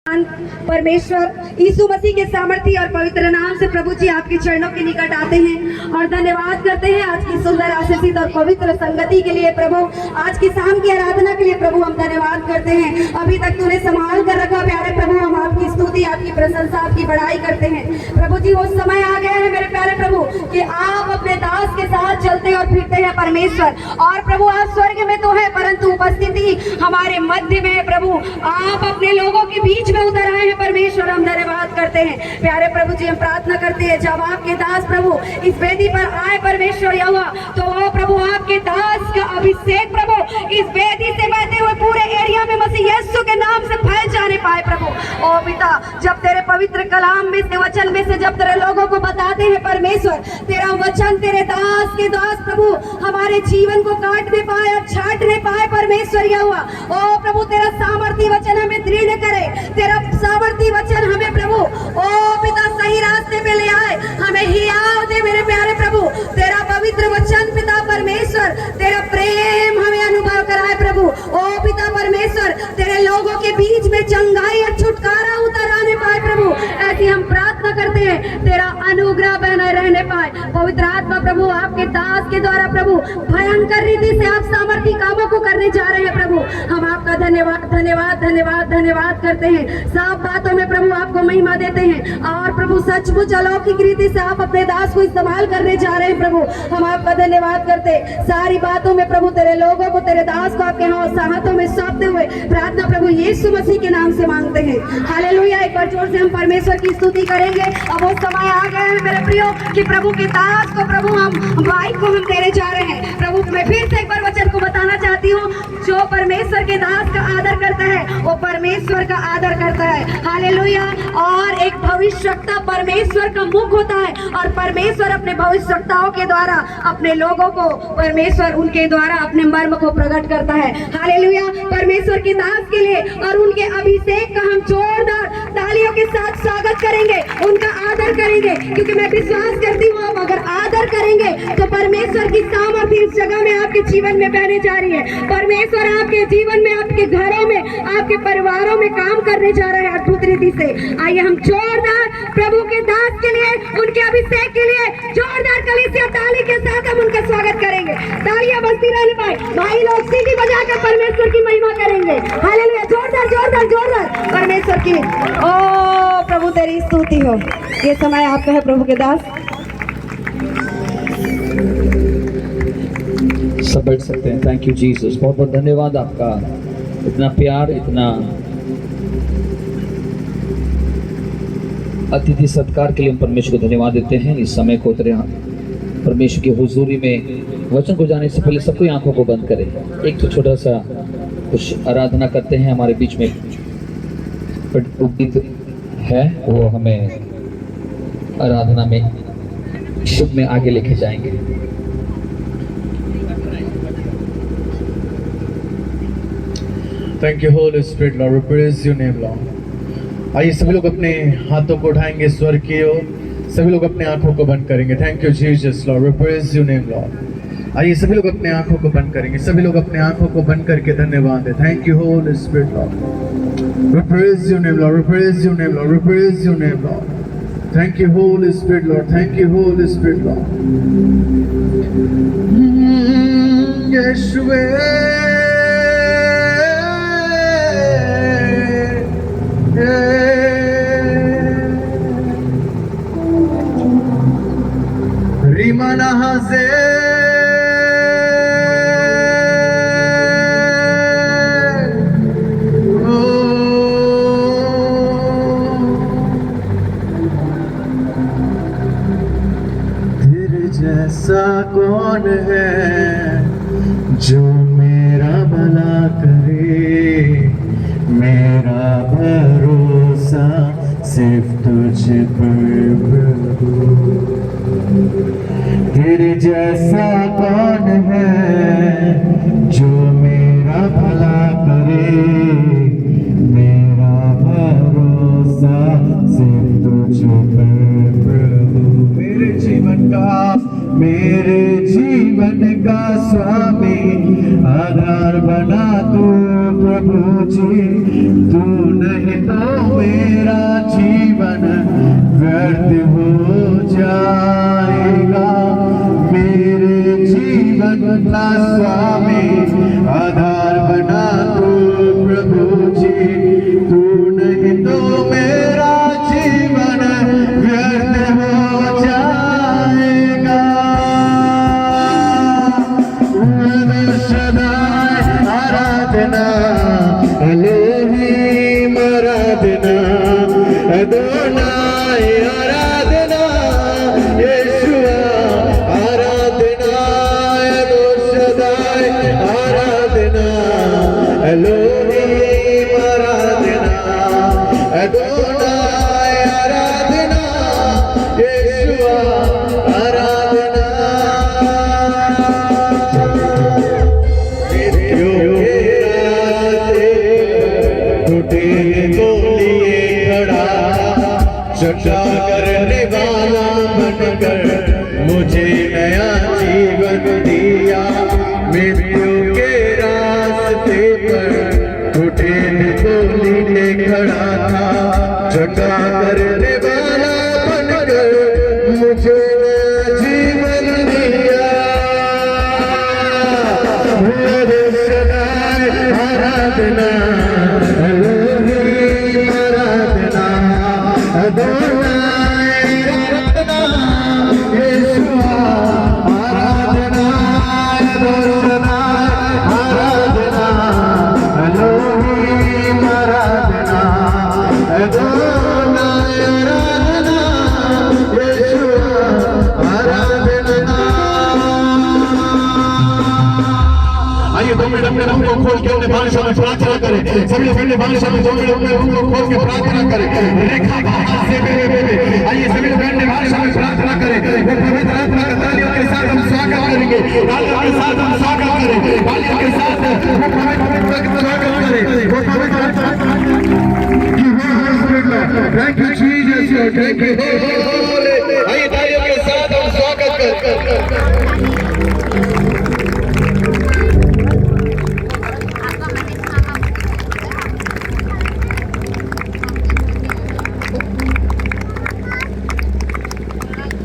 परमेश्वर यीशु मसीह के सामर्थी और पवित्र नाम से प्रभु जी आपके चरणों के निकट आते हैं और धन्यवाद करते हैं आज की सुंदर आशीषित और पवित्र संगति के लिए। प्रभु आज की शाम की आराधना के लिए प्रभु हम धन्यवाद करते हैं। अभी तक तूने संभाल कर रखा प्यारे प्रभु, हम आपकी स्तुति, आपकी प्रशंसा, आपकी बड़ाई करते हैं। प्रभु जी वो समय आ गया है मेरे प्यारे प्रभु कि आप अपने दास के साथ चलते और फिरते हैं परमेश्वर। और प्रभु आप स्वर्ग में तो है परंतु उपस्थिति हमारे मध्य में है। प्रभु आप अपने लोगों के बीच में उतर आए हैं परमेश्वर, हम धन्यवाद करते हैं। प्यारे प्रभु जी हम प्रार्थना करते हैं जब आपके दास प्रभु इस वेदी पर आए परमेश्वर यहोवा, तो वो प्रभु आपके दास का अभिषेक प्रभु इस वेदी से बहते हुए पूरे एरिया में मसीह यीशु के नाम से फैल जाने पाए। प्रभु ओ पिता, जब तेरे पवित्र कलाम में से वचन में से जब तेरे लोगों को बताते हैं परमेश्वर, तेरा वचन तेरे दास के दास प्रभु हमारे जीवन को काटने पाए और छाटने पाए परमेश्वर यहोवा। ओ प्रभु तेरा सामर्थी वचन हमें दृढ़ करे, तेरा सामर्थी वचन हमें प्रभु ओ पिता सही रास्ते पे ले आए, हमें हियाव दे मेरे प्यारे प्रभु। तेरा पवित्र वचन पिता परमेश्वर, तेरा प्रेम हमें अनुभव कराए प्रभु। ओ पिता परमेश्वर तेरे लोगों के बीच में चंगाई और छुटकारा उतर आने पाए प्रभु, ऐसी हम प्रार्थना करते हैं। तेरा अनुग्रह बने रहने पाए पवित्र आत्मा प्रभु आपके दास के द्वारा प्रभु भयंकर रीति से आप सामर्थी कामों को करने जा रहे हैं प्रभु। हम आपका धन्यवाद धन्यवाद धन्यवाद धन्यवाद करते हैं। सब बातों में प्रभु आपको महिमा देते हैं और प्रभु सचमुच अलौकिक रीति से आप अपने दास को इस्तेमाल करने जा रहे हैं प्रभु। हम आपका धन्यवाद करते हैं। सारी बातों में प्रभु तेरे लोगों को, तेरे दास को आपके हाथों में सौंपते हुए प्रार्थना प्रभु यीशु मसीह के नाम से मांगते हैं। हालेलुया। एक बार जोर से हम परमेश्वर की स्तुति करेंगे। अब वो समय आ गया है मेरे प्रियो कि प्रभु के दास को प्रभु हम माइक को हम देने जा रहे हैं। प्रभु मैं फिर से एक बार वचन को बताना चाहती हूँ, जो परमेश्वर के दास का आदर करता है वो परमेश्वर का आदर करता है। हालेलुया। और एक भविष्यवक्ता परमेश्वर का मुख होता है और परमेश्वर अपने भविष्यवक्ताओं के द्वारा अपने लोगों को परमेश्वर उनके द्वारा अपने मर्म को प्रकट करता है। हालेलुया। परमेश्वर के दास के लिए और उनके अभिषेक का हम जोरदार तालियों के साथ स्वागत करेंगे, उनका आदर करेंगे, क्योंकि मैं विश्वास करती हूँ आप अगर आदर करेंगे तो परमेश्वर की सामर्थ्य इस जगह में आपके जीवन में बहने जा रही है। परमेश्वर आपके जीवन में, आपके घरों में, आपके परिवारों में काम करने जा रहे हैं अद्भुत रीति से। आइए हम जोरदार प्रभु के दास के लिए, उनके अभिषेक के लिए जोरदार कलीसिया ताली के साथ हम उनका स्वागत करेंगे। तालियां बजती रहने पाए, भाई लोग सीटी बजाकर परमेश्वर की महिमा करेंगे। हालेलुया। जोरदार जोरदार जोरदार परमेश्वर की ओ प्रभु तेरी स्तुति हो। ये समय आपका है प्रभु के दास। सब बैठ सकते हैं। थैंक यू जीसस, बहुत बहुत धन्यवाद आपका, इतना प्यार, इतना अतिथि सत्कार के लिए हम परमेश्वर को धन्यवाद देते हैं। इस समय को तेरे परमेश्वर की हुजूरी में वचन को जाने से पहले सबको आंखों को बंद करें। एक तो छोटा सा कुछ आराधना करते हैं। हमारे बीच में गीत है, वो हमें आराधना में शुभ में आगे लेके जाएंगे। Thank you, Holy Spirit, Lord. We praise your name, Lord. आइए सभी लोग अपने हाथों को उठाएंगे स्वर की ओर, सभी लोग अपने आंखों को बंद करेंगे। Thank you, Jesus, Lord. We praise your name, Lord. आइए सभी लोग अपने आंखों को बंद करेंगे, सभी लोग अपने आंखों को बंद करके धन्यवाद है। Thank you, Holy Spirit, Lord. We praise your name, Lord. We praise your name, Lord. We praise your name, Lord. Thank you, Holy Spirit, Lord. Thank you, Holy Spirit, Lord. Yeshua. Rimana haze तेरे जैसा कौन है जो मेरा भला करे, मेरा भरोसा सिर्फ तुझ पर प्रभु। तेरे जैसा कौन है जो मेरा भला करे, मेरा भरोसा सिर्फ तुझ पर प्रभु। मेरे जीवन का स्वामी आधार बना तू प्रभु जी, तू नहीं तो मेरा जीवन व्यर्थ हो जाएगा। मेरे जीवन का स्वामी आधार बना तू प्रभु जी, तू नहीं तो मेरा जीवन व्यर्थ हो जाएगा। सदाय आराधना, एलोहीम आराधना, अदोनाय आराधना, यीशुआ आराधना, एलोशदाय आराधना, एलोहीम आराधना, अदोनाय आराधना, यीशुआ आराधना। चर्चा करने वाला बनकर मुझे नया जीवन दिया। मृत्यु के रास्ते पर घुटने को लिए खड़ा था। चर्चा करने वाला बनकर मुझे नया जीवन दिया। मेरे सदाय आराधना, एलोहीम आराधना, अदोनाय आराधना, यीशुआ आराधना, अदोनाय आराधना, एलोहीम आराधना, अदोनाय आराधना, यीशुआ आराधना। आइए 2 मिनट अपने मुंह को खोल के अपने भाषा में प्रार्थना करें। सभी अपने भाषा में 2 मिनट अपने मुंह को खोल के प्रार्थना करें। रेखा भाषा से मेरे आइए सभी लोग अपने भाषा में प्रार्थना करें। वो पवित्र आत्मा का तालियों के साथ हम स्वागत करेंगे। तालियों के साथ हम स्वागत करें। तालियों के साथ वो पवित्र आत्मा का स्वागत करें। वो पवित्र आत्मा की Holy Spirit में thank you Jesus, thank you Holi. आइए तालियों के साथ हम स्वागत करें।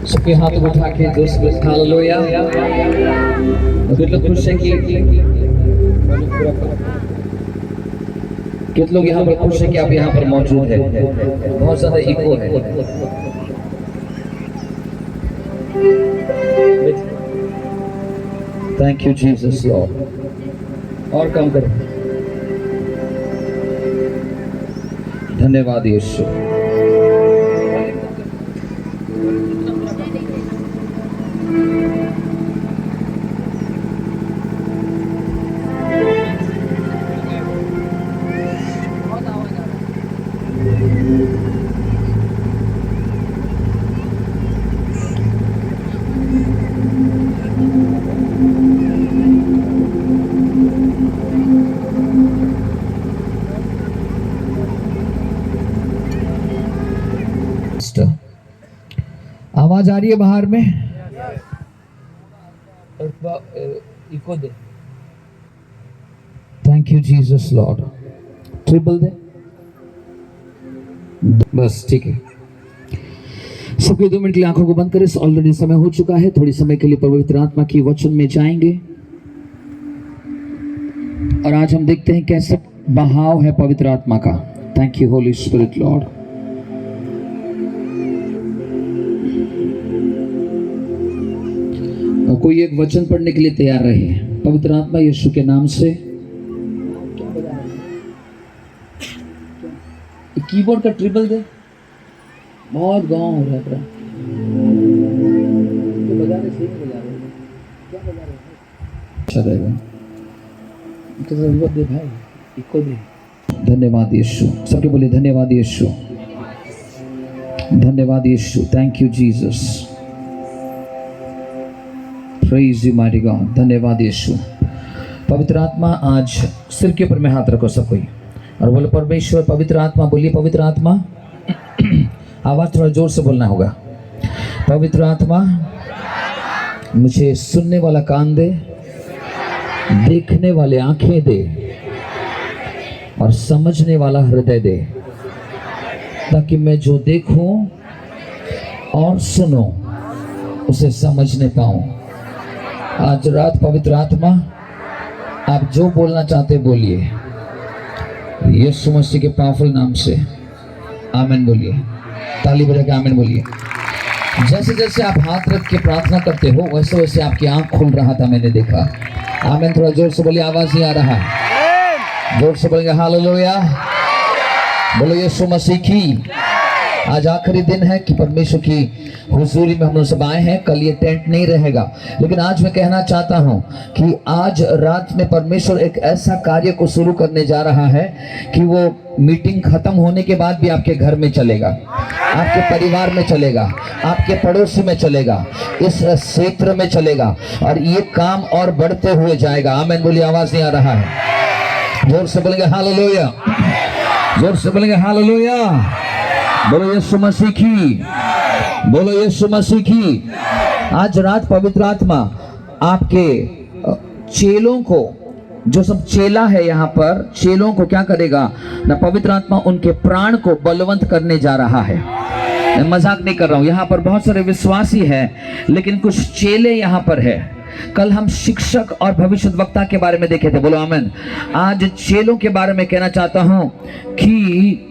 सबके हाथ उठा के दोस्त हालेलुया। कितने लोग खुश हैं कि कितने लोग यहाँ पर खुश हैं कि आप यहाँ पर मौजूद हैं? बहुत ज्यादा इको है। Thank you Jesus Lord. और कम करो। धन्यवाद यीशु। आवाज आ रही है बाहर में? इको दे। Thank you Jesus Lord. Triple दे बस, ठीक है। सबके 2 मिनट के लिए आंखों को बंद करें। ऑलरेडी समय हो चुका है। थोड़ी समय के लिए पवित्र आत्मा की वचन में जाएंगे और आज हम देखते हैं कैसे बहाव है पवित्र आत्मा का। Thank you holy spirit Lord. कोई एक वचन पढ़ने के लिए तैयार रहे। पवित्र आत्मा यीशु के नाम से। कीबोर्ड का ट्रिपल दे। बहुत गाँव हो रहा है। बजा रहे, सही बजा रहे, क्या बजा रहे? अच्छा रहेगा। दे भाई, इको दे। धन्यवाद यीशु। सबके बोले धन्यवाद यीशु, धन्यवाद Yeshu. Thank you Jesus. Praise you mighty God. धन्यवाद यीशु। पवित्र आत्मा आज सिर के ऊपर में हाथ रखो सब कोई और बोलो परमेश्वर पवित्र आत्मा। बोलिए पवित्र आत्मा। आवाज थोड़ा जोर से बोलना होगा। पवित्र आत्मा मुझे सुनने वाला कान दे, देखने वाले आंखें दे और समझने वाला हृदय दे। ताकि मैं जो देखूं और सुनूं उसे समझने पाऊं। आज रात पवित्र आत्मा आप जो बोलना चाहते बोलिए, यीशु मसीह के पावरफुल नाम से आमीन बोलिए। ताली बजा के आमीन बोलिए। जैसे जैसे आप हाथ रख के प्रार्थना करते हो वैसे वैसे आपकी आंख खुल रहा था, मैंने देखा। आमीन। थोड़ा जोर से बोलिए, आवाज नहीं आ रहा है। जोर से बोलेंगे हालेलुया। बोलो यीशु मसीह की। आज आखिरी दिन है कि परमेश्वर की हुजूरी में हम लोग सब आए हैं। कल ये टेंट नहीं रहेगा, लेकिन आज मैं कहना चाहता हूं कि आज रात में परमेश्वर एक ऐसा कार्य को शुरू करने जा रहा है कि वो मीटिंग खत्म होने के बाद भी आपके घर में चलेगा, आपके परिवार में चलेगा, आपके पड़ोसी में चलेगा, इस क्षेत्र में चलेगा, और ये काम और बढ़ते हुए जाएगा। आमीन बोलिए। आवाज नहीं आ रहा है। जोर से बोलेंगे हालेलुया। जोर से बोलेंगे हालेलुया। बोलो यीशु मसीह की। बोलो यीशु मसीह की। आज रात पवित्र आत्मा आपके चेलों को, जो सब चेला है यहाँ पर, चेलों को क्या करेगा ना, पवित्र आत्मा उनके प्राण को बलवंत करने जा रहा है। मैं मजाक नहीं कर रहा हूँ। यहाँ पर बहुत सारे विश्वासी हैं, लेकिन कुछ चेले यहाँ पर है। कल हम शिक्षक और भविष्यद्वक्ता के बारे में देखे थे। बोलो आमीन। आज चेलों के बारे में कहना चाहता हूँ कि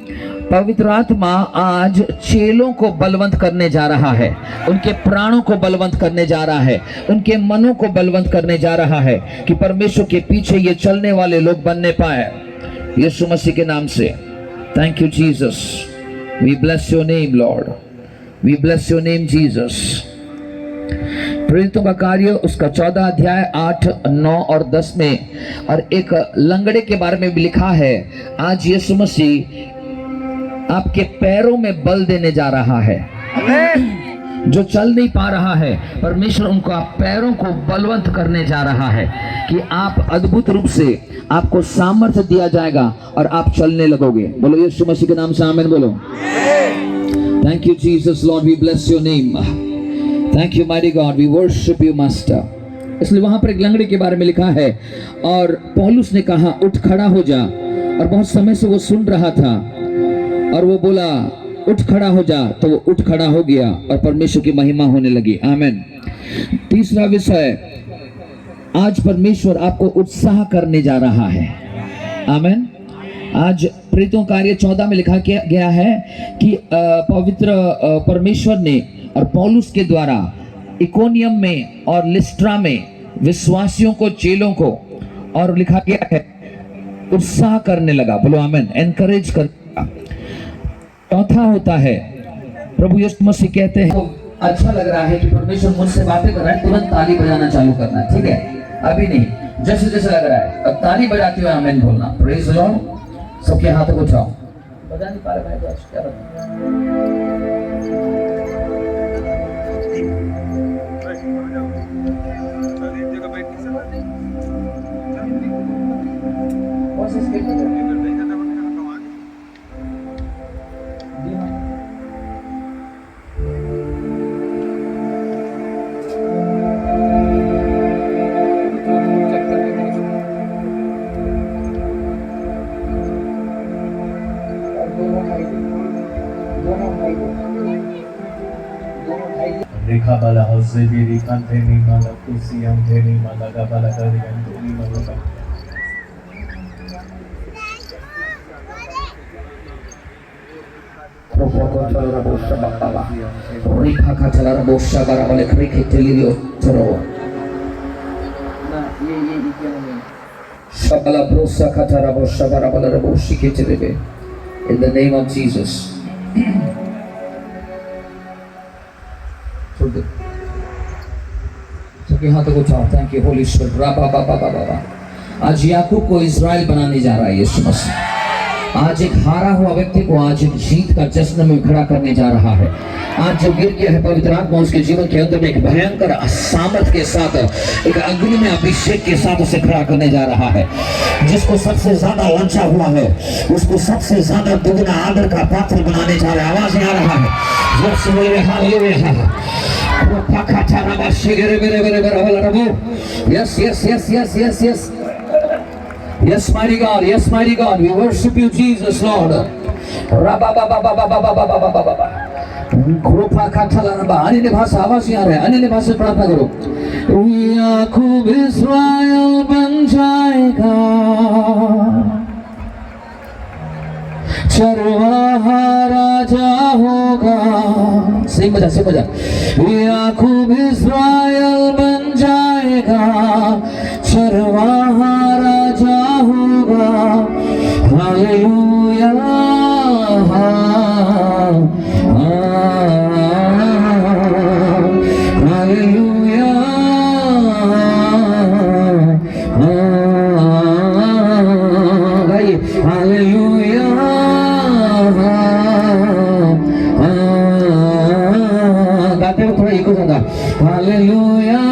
पवित्र आत्मा आज चेलों को बलवंत करने जा रहा है, उनके प्राणों को बलवंत करने जा रहा है, उनके मनों को बलवंत करने जा रहा है कि परमेश्वर के पीछे ये चलने वाले लोग बनने पाए, यीशु मसीह के नाम से। Thank you Jesus. We bless your name Lord. We bless your name Jesus. प्रेरितों का कार्य उसका 14 अध्याय 8, 9 और 10 में, और एक लंगड़े के बारे में भी लिखा है। आज यीशु मसीह आपके पैरों में बल देने जा रहा है। जो चल नहीं पा रहा है, परमेश्वर उनको पैरों को बलवंत करने जा रहा है कि आप अद्भुत रूप से, आपको सामर्थ्य दिया जाएगा और आप चलने लगोगे। बोलो यीशु मसीह के नाम से आमीन बोलो। Thank you Jesus Lord. We bless your name. Thank you mighty God. We worship you master. इसलिए वहां पर एक लंगड़े के बारे में लिखा है, और पौलुस ने कहा उठ खड़ा हो जा, और बहुत समय से वो सुन रहा था, और वो बोला उठ खड़ा हो जा, तो वो उठ खड़ा हो गया और परमेश्वर की महिमा होने लगी। आमीन। तीसरा विषय, आज परमेश्वर आपको उत्साह करने जा रहा है। आमीन। आज प्रेरितों कार्य 14 में लिखा गया है कि पवित्र परमेश्वर ने और पौलुस के द्वारा इकोनियम में और लिस्ट्रा में विश्वासियों को, चेलों को, और लिखा गया है उत्साह करने लगा। बोलो आमीन। एनकरेज करने। चौथा होता है, प्रभु यीशु मसीह कहते हैं, अच्छा लग रहा है कि परमेश्वर मुझसे बातें कर रहा है, तुरंत ताली बजाना चालू करना है। ठीक है, अभी नहीं, जैसे जैसे लग रहा है अब ताली बजाते हुए आमीन बोलना। Praise the Lord. सबके हाथों को उठाओ। बजा नहीं पा रहे भाई, तो आज क्या रेखा बाला हौसे भी रेखा थे नहीं माला कुसी हम थे नहीं माला का बाला कर दिया तो नहीं माला का रेखा का चला रहा बोशा बारा वाले रेखे चली लियो चलो ना ये क्या नहीं शबला ब्रोसा का चला बोशा बारा वाले बोशी के चले बे in the name of Jesus। छोड़ दे सबके हाथों को उठाओ। Thank you holy spirit. राबा बाबा बाबा। आज याकूब को इजराइल बनाने जा रहा है यीशु मसीह। आज एक हारा हुआ व्यक्ति को आज एक जीत का जश्न में खड़ा करने जा रहा है। आज जो गिर गया है, पवित्र आत्मा उसके जीवन के अंदर में एक भयंकर सामर्थ के साथ, एक अग्नि में अभिषेक के साथ उसे खड़ा करने जा रहा है। जिसको सबसे ज्यादा लंचा हुआ है उसको सबसे ज्यादा दुगना आदर का पात्र बनाने जा रहा है। आवाज आ रहा है जोर से बोले hallelujah. Yes yes yes yes yes yes Yes, mighty God. Yes, mighty God. We worship you, Jesus, Lord. कृपा का अन्य भाषा आवाज आ रहा है, अन्य भाषा प्रार्थना करो। याकूब इस्राएल बन जाएगा, चरवाहा राजा होगा। सही मजा, सही मजा। याकूब इस्राएल बन जाएगा, चरवाहा राजा होगा। हालेलुया, हालेलुया, गाइए हालेलुया, गाते हुए थोड़ा इको होगा। हालेलुया,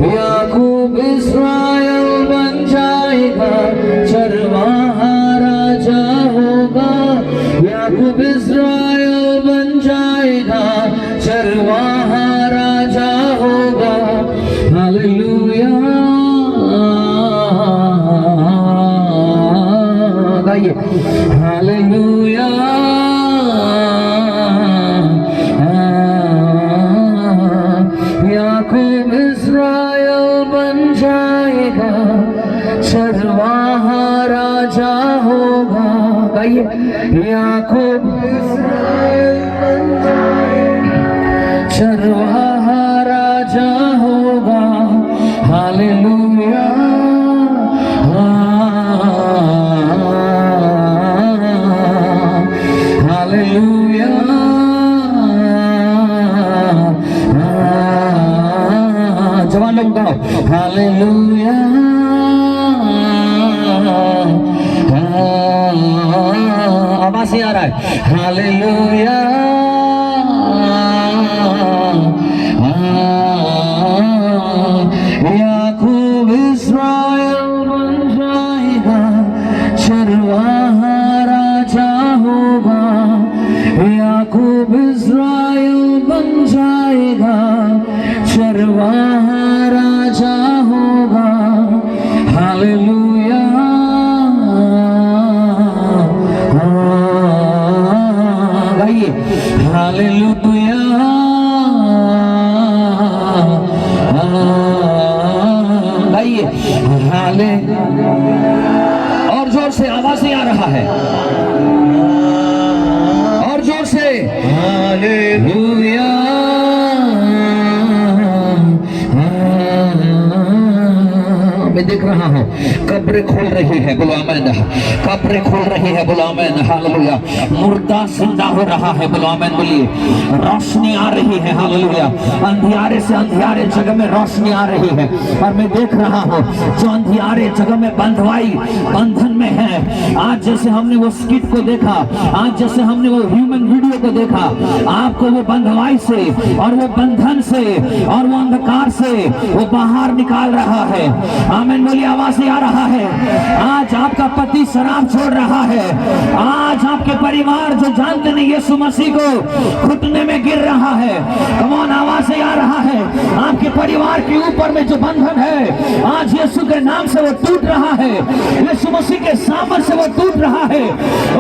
याकूब इस्राएल बन जाएगा, चरवाहा राजा होगा। याकूब इस्राएल बन जाएगा, चरवाहा राजा होगा। हालेलुया, गाइए हालेलुया, याकूब इस्राएल बन जाएगा, चरवाहा राजा होगा। गाइए याकूब इस्राएल बन जाएगा, चरवाहा राजा होगा। हालेलुया, हालेलुया, जवान लोग गाओ हालेलुया, आवाज ही आ रहा है। हालेलुया, याकूब इस्राएल बन जाएगा, चरवाहा राजा होगा। याकूब इस्राएल बन जाएगा, चरवाहा राजा होगा। हालेलुया, गाइए हालेलुया, गाइए हाले, और जोर से आवाज ही आ रहा है, और जोर से हालेलुया। मैं देख रहा हूँ कब्रें खोल रही है, बोलो आमीन। कब्रें खोल रही है, बोलो आमीन। हालेलुया, मुर्दा जिंदा हो रहा है, बोलो आमीन बोलिए। रोशनी आ रही है, हालेलुया। अंधियारे से अंधियारे जगह में रोशनी आ रही है, और मैं देख रहा हूँ जो अंधियारे जगह में बंधवाई बंधन में है, आज जैसे हमने वो स्किट को देखा, आज जैसे हमने वो ह्यूमन वीडियो को देखा, आपको वो बंधवाई से और वो बंधन से और वो अंधकार से वो बाहर निकाल रहा है। आमीन बोलिए, आवाज से आ रहा है। आज आपका पति शराब छोड़ रहा है, आज आपके परिवार जो जानते नहीं यीशु मसीह को घुटने में गिर रहा है। कमॉन, आवाज से आ रहा है। आपके परिवार के ऊपर में जो बंधन है, आज यीशु के नाम से वो टूट रहा है, यीशु मसीह के सामर्थ से वो टूट रहा है। ओ,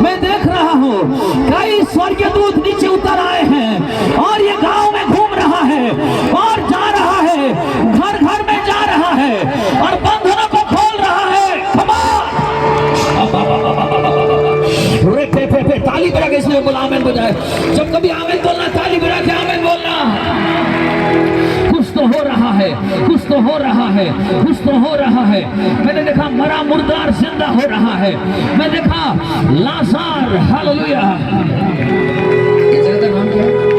मैं देख रहा हूँ कई स्वर्गीय दूत नीचे उतर आए हैं, और ये गांव में घूम रहा है और जा रहा है, घर घर में जा रहा है और बंधनों को खोल रहा है। ताली बजा के इसलिए बोला आमीन बजाए। जब कभी आमीन बोलना, ताली बजा के आमीन बोलना। कुछ तो हो रहा है, कुछ तो हो रहा है, कुछ तो हो रहा है। मैंने देखा मरा मुर्दार जिंदा हो रहा है, मैं देखा लाज़र, हालेलुया। इस जगह का नाम क्या है?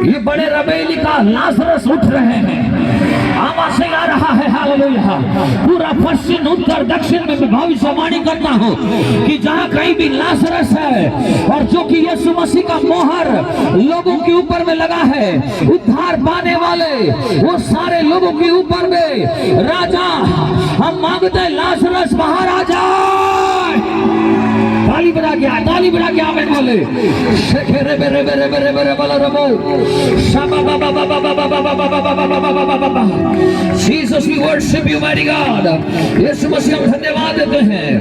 ये बड़े रबेली का लाजरस उठ रहे हैं, आवाज से आ रहा है, हालेलुया। पूरा पश्चिम उत्तर दक्षिण में मैं भविष्यवाणी करता हूँ कि जहाँ कहीं भी लाजरस है और जो कि यीशु मसीह का मोहर लोगों के ऊपर में लगा है, उद्धार पाने वाले वो सारे लोगों के ऊपर में राजा हम मांगते लाजरस महाराजा। ताली बजा के आमेन बोले। शेखेरे बेरे बेरे बेरे बेरे बोलो रबो शाबा बाबा बाबा बाबा बाबा बाबा बाबा। Jesus we worship you my God. Yeshu Masih हम धन्यवाद देते हैं।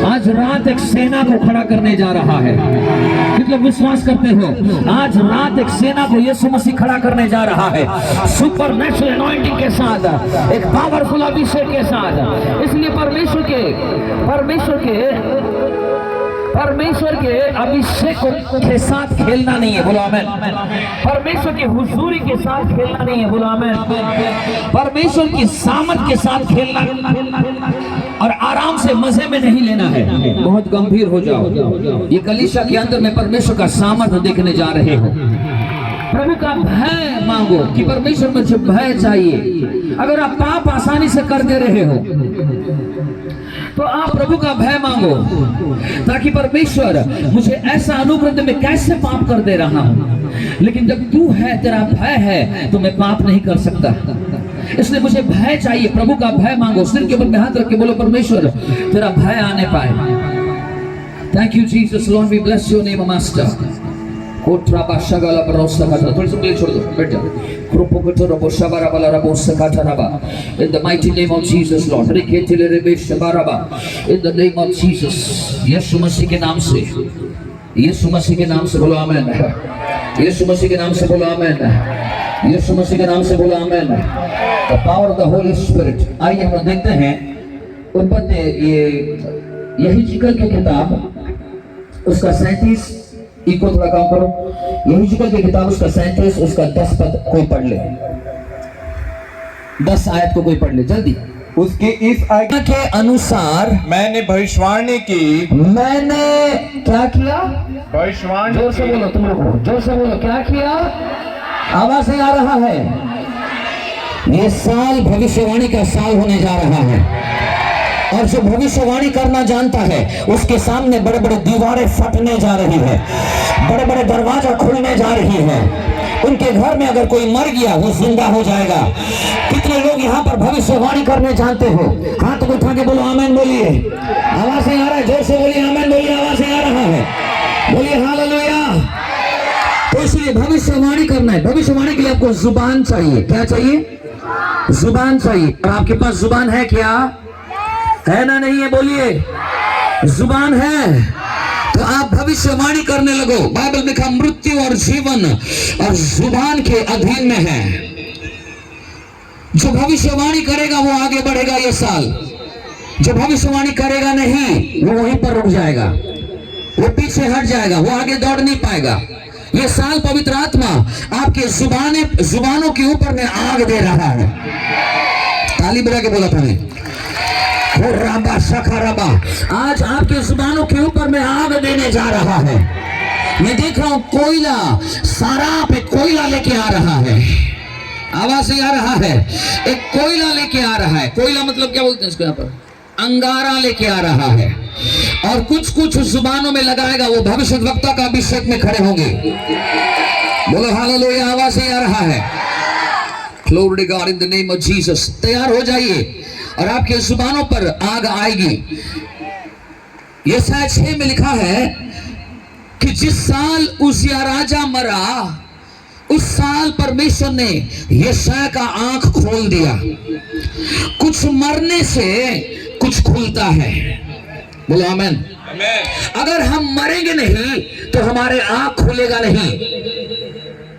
आज रात एक सेना को खड़ा करने जा रहा है। कितने विश्वास करते हो? आज रात एक सेना को यीशु मसीह खड़ा करने जा रहा है, सुपरनैचुरल अनॉइंटिंग के साथ, एक पावरफुल अभिषेक के साथ। इसलिए परमेश्वर के अभिषेक के साथ खेलना नहीं है, बोलो आमेन। परमेश्वर की हुजूरी के साथ खेलना नहीं है, बोलो आमेन। परमेश्वर की सामर्थ के साथ खेलना और आराम से मजे में नहीं लेना है। बहुत गंभीर हो जाओ। ये कलीसिया के अंदर में परमेश्वर का सामर्थ देखने जा रहे हो। प्रभु का भय मांगो कि परमेश्वर मुझे भय चाहिए। अगर आप पाप आसानी से कर दे रहे हो तो आप प्रभु का भय मांगो, ताकि परमेश्वर मुझे ऐसा अनुग्रह दे। मैं कैसे पाप कर दे रहा हूं, लेकिन जब तू है, तेरा भय है, तो मैं पाप नहीं कर सकता। इसलिए मुझे भय चाहिए। प्रभु का भय मांगो। सिर के ऊपर में हाथ रख के बोलो, परमेश्वर तेरा भय आने पाए। Thank you Jesus, Lord we bless your name master. कोट्राबा शगला बरोसा का थोड़ी सी प्ले छोड़ दो, बैठ जाओ। क्रोपो को तो रबो शबारा बाला रबो सकाता रबा। In the mighty name of Jesus Lord. रिकेतिले रेबे शबाराबा। In the name of Jesus, Yeshu Masih के नाम से, यीशु मसीह के नाम से बोलो आमेन। यीशु मसीह के नाम से बोलो आमेन। यीशु मसीह के नाम से बोलो amen. The power of the holy spirit. आइए हम देखते हैं उत्पत्ति, यही जिक्र की किताब उसका 37, इको थोड़ा काम करो। यही जिक्र की किताब उसका 37 उसका 10 पद कोई पढ़ ले, 10 आयत को कोई पढ़ ले जल्दी। उसकी इस आज्ञा के अनुसार मैंने भविष्यवाणी की। मैंने क्या किया? भविष्यवाणी जोर से बोलो, तुम लोग जोर से बोलो, क्या किया? आवाज नहीं आ रहा है। ये साल भविष्यवाणी का साल होने जा रहा है, और जो भविष्यवाणी करना जानता है उसके सामने बड़े बड़े दीवारें फटने जा रही है, बड़े बड़े दरवाजा खुलने जा रही है। उनके घर में अगर कोई मर गया वो जिंदा हो जाएगा। कितने लोग यहाँ पर भविष्यवाणी करने जानते हो? हाथ को उठा के बोलो आमेन बोलिए। आवाज नहीं आ रहा है? जोर से बोलिए आमेन बोलिए। आवाज नहीं आ रहा है? बोलिए हालेलुया। तो इसलिए भविष्यवाणी करना है। भविष्यवाणी के लिए आपको जुबान चाहिए। क्या चाहिए? जुबान चाहिए। और आपके पास जुबान है क्या? है ना? नहीं है? बोलिए। जुबान है तो आप भविष्यवाणी करने लगो। बाइबल में लिखा मृत्यु और जीवन और जुबान के अधीन में है। जो भविष्यवाणी करेगा वो आगे बढ़ेगा ये साल। जो भविष्यवाणी करेगा नहीं वो वहीं पर रुक जाएगा, वो पीछे हट जाएगा, वो आगे दौड़ नहीं पाएगा। ये साल पवित्र आत्मा आपके जुबानों के ऊपर में आग दे रहा है। ताली बजा के बोला था मैं। राबा शखराबा, आज आपके जुबानों के ऊपर में आग देने जा रहा है। मैं देख रहा हूं कोयला, सारा पे कोयला लेके आ रहा है। आवाज से आ रहा है, एक कोयला लेके आ रहा है। कोयला मतलब क्या बोलते हैं इसको? यहाँ पर अंगारा लेके आ रहा है, और कुछ कुछ जुबानों में लगाएगा। वो भविष्यद्वक्ता का अभिषेक में खड़े होंगे। बोलो हालेलुया। आवाज से आ रहा है। Glory to God in the name of Jesus. तैयार हो जाइए और आपके जुबानों पर आग आएगी। यशायाह 6 में लिखा है कि जिस साल उजिया राजा मरा उस साल परमेश्वर ने यशायाह का आंख खोल दिया। कुछ मरने से कुछ खुलता है। बोलो आमेन। अगर हम मरेंगे नहीं तो हमारे आंख खुलेगा नहीं।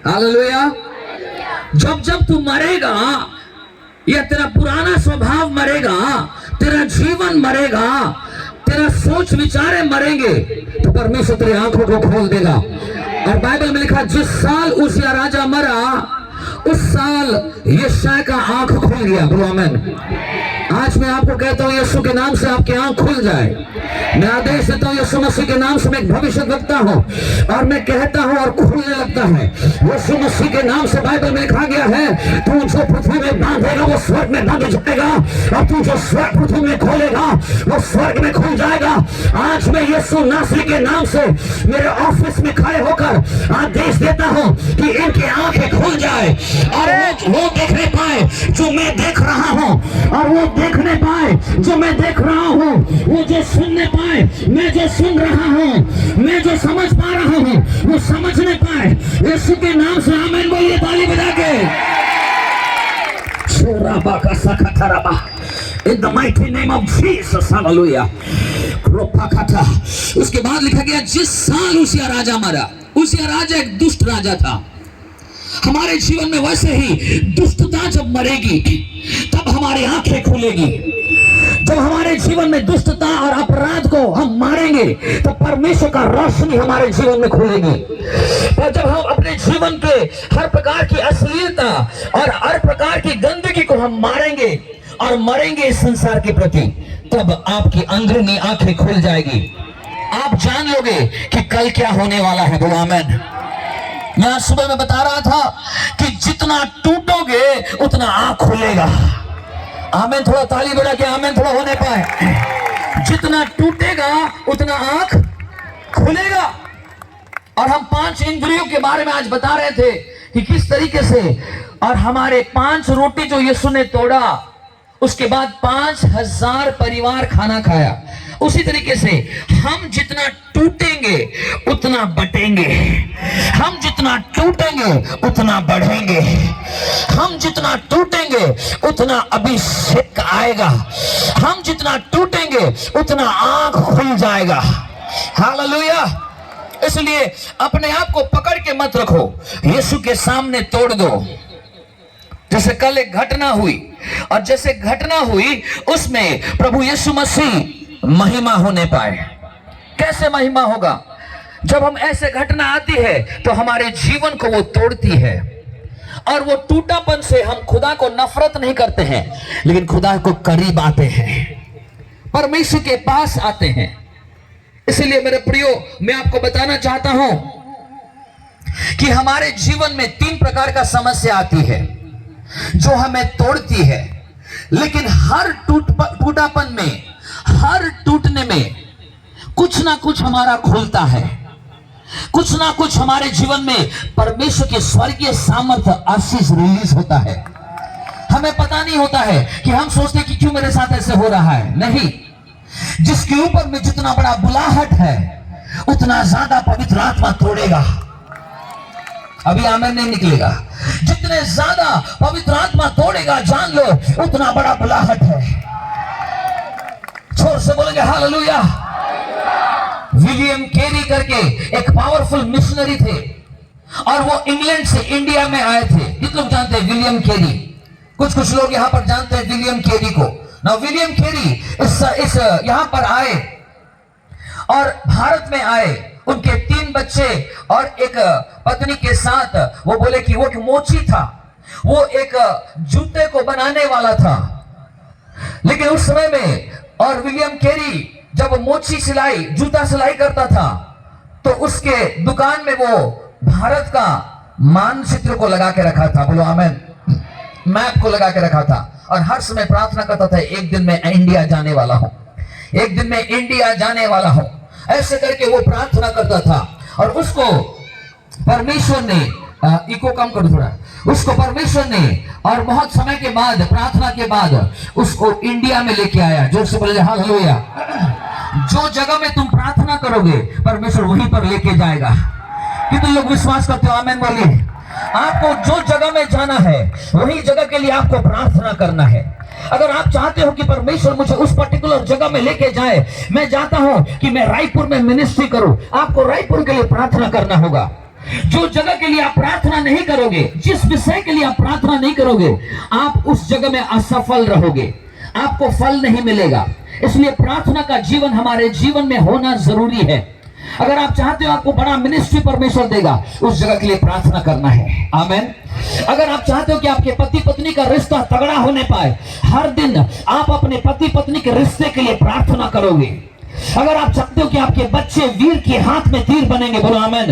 हालेलुया। जब जब तू मरेगा, या तेरा पुराना स्वभाव मरेगा, तेरा जीवन मरेगा, तेरा सोच विचारे मरेंगे, तो परमेश्वर तेरी आंखों को खोल देगा। और बाइबल में लिखा जिस साल उजिया राजा मरा उस साल यशायाह का आंख खुल गया। बोलो आमेन। आज मैं आपको कहता हूँ यीशु के नाम से आपकी आंख खुल जाए। मैं आदेश देता हूँ यीशु मसीह के नाम से। मैं एक भविष्यद्वक्ता हूँ और मैं कहता हूँ और खुलने लगता है। यीशु मसीह के नाम से बाइबल में लिखा गया है तू जो पृथ्वी में बांधेगा वो स्वर्ग में बांध जाएगा, और तू जो स्वर्ग पृथ्वी में खोलेगा वो स्वर्ग में खुल जाएगा। आज मैं यीशु नासरी के नाम से मेरे ऑफिस में खड़े होकर आदेश देता हूँ कि इनकी आंखें खुल जाए और वो देखने पाए जो मैं देख रहा हूँ। और वो देखने पाए जो मैं देख रहा हूँ, वो जो सुनने पाए मैं जो सुन रहा हूँ, मैं जो समझ पा रहा हूँ वो समझने पाए। यीशु के नाम से आमीन बोलिए ताली बजा के। In the mighty name of Jesus, hallelujah. उसके बाद लिखा गया जिस साल उसिया राजा मरा, उसिया राजा एक दुष्ट राजा था। हमारे जीवन में वैसे ही दुष्टता जब मरेगी तब हमारी आंखें खुलेगी। जब हमारे जीवन में दुष्टता और अपराध को हम मारेंगे तब परमेश्वर का रोशनी हमारे जीवन में खुलेगी। और जब हम अपने जीवन के हर प्रकार की अश्लीलता और हर प्रकार की गंदगी को हम मारेंगे और मरेंगे इस संसार के प्रति, तब आपकी अंदरूनी आंखें खुल जाएगी। आप जान लोगे कि कल क्या होने वाला है। बोलो आमीन। यहाँ सुबह में बता रहा था कि जितना टूटोगे उतना आंख खुलेगा। आमीन। थोड़ा ताली बजा के आमीन थोड़ा होने पाए। जितना टूटेगा उतना आंख खुलेगा। और हम 5 इंद्रियों के बारे में आज बता रहे थे कि किस तरीके से, और हमारे 5 रोटी जो यीशु ने तोड़ा, उसके बाद 5000 परिवार खाना खाया। उसी तरीके से हम जितना टूटेंगे उतना बटेंगे, हम जितना टूटेंगे उतना बढ़ेंगे, हम जितना टूटेंगे उतना अभिषेक आएगा, हम जितना टूटेंगे उतना आंख खुल जाएगा। हालेलुया। इसलिए अपने आप को पकड़ के मत रखो, यीशु के सामने तोड़ दो। जैसे कल एक घटना हुई, और जैसे घटना हुई उसमें प्रभु यीशु मसीह महिमा होने पाए। कैसे महिमा होगा? जब हम ऐसे घटना आती है तो हमारे जीवन को वो तोड़ती है, और वो टूटापन से हम खुदा को नफरत नहीं करते हैं, लेकिन खुदा को करीब आते हैं, परमेश्वर के पास आते हैं। इसलिए मेरे प्रियो, मैं आपको बताना चाहता हूं कि हमारे जीवन में 3 प्रकार का समस्या आती है जो हमें तोड़ती है, लेकिन हर टूटापन में, हर टूटने में कुछ ना कुछ हमारा खुलता है, कुछ ना कुछ हमारे जीवन में परमेश्वर के स्वर्गीय सामर्थ्य आशीष रिलीज होता है। हमें पता नहीं होता है कि हम सोचते कि क्यों मेरे साथ ऐसे हो रहा है। नहीं, जिसके ऊपर में जितना बड़ा बुलाहट है उतना ज्यादा पवित्र आत्मा तोड़ेगा। अभी आमीन नहीं निकलेगा। जितने ज्यादा पवित्र आत्मा तोड़ेगा, जान लो उतना बड़ा बुलाहट है। जोर से बोलेंगे हालेलुया। विलियम कैरी करके एक पावरफुल मिशनरी थे, और वो इंग्लैंड से इंडिया में आए थे। कितने लोग जानते हैं विलियम कैरी? कुछ लोग यहाँ पर जानते हैं विलियम कैरी को ना। विलियम कैरी इस यहाँ पर आए और भारत में आए। उनके 3 बच्चे और एक पत्नी के साथ। वो बोले कि वो एक मोची था, वो एक जूते को बनाने वाला था। लेकिन उस समय में, और विलियम कैरी जब मोची सिलाई, जूता सिलाई करता था, तो उसके दुकान में वो भारत का मानचित्र को लगा के रखा था। बोलो आमीन। मैप को लगा के रखा था, और हर समय प्रार्थना करता था, एक दिन मैं इंडिया जाने वाला हूं, एक दिन मैं इंडिया जाने वाला हूं। ऐसे करके वो प्रार्थना करता था, और उसको परमेश्वर ने इको कम कर थोड़ा, उसको परमेश्वर ने और बहुत समय के बाद, प्रार्थना के बाद, उसको इंडिया में लेके आया। जोर से बोले हालेलुया। जो जगह में तुम प्रार्थना करोगे परमेश्वर वहीं पर लेके जाएगा। कितने लोग विश्वास करते हो? आमीन बोलिए। आपको जो जगह में जाना है वही जगह के लिए आपको प्रार्थना करना है। अगर आप चाहते हो कि परमेश्वर मुझे उस पर्टिकुलर जगह में लेके जाए, मैं चाहता हूं कि मैं रायपुर में मिनिस्ट्री करूं, आपको रायपुर के लिए प्रार्थना करना होगा। जो जगह के लिए आप प्रार्थना नहीं करोगे, जिस विषय के लिए आप प्रार्थना नहीं करोगे, आप उस जगह में असफल रहोगे, आपको फल नहीं मिलेगा। इसलिए प्रार्थना का जीवन हमारे जीवन में होना जरूरी है। अगर आप चाहते हो आपको बड़ा मिनिस्ट्री परमेश्वर देगा, उस जगह के लिए प्रार्थना करना है। आमीन। अगर आप चाहते हो कि आपके पति पत्नी का रिश्ता तगड़ा होने पाए, हर दिन आप अपने पति पत्नी के रिश्ते के लिए प्रार्थना करोगे। अगर आप चाहते हो कि आपके बच्चे वीर के हाथ में तीर बनेंगे, बोलो आमीन।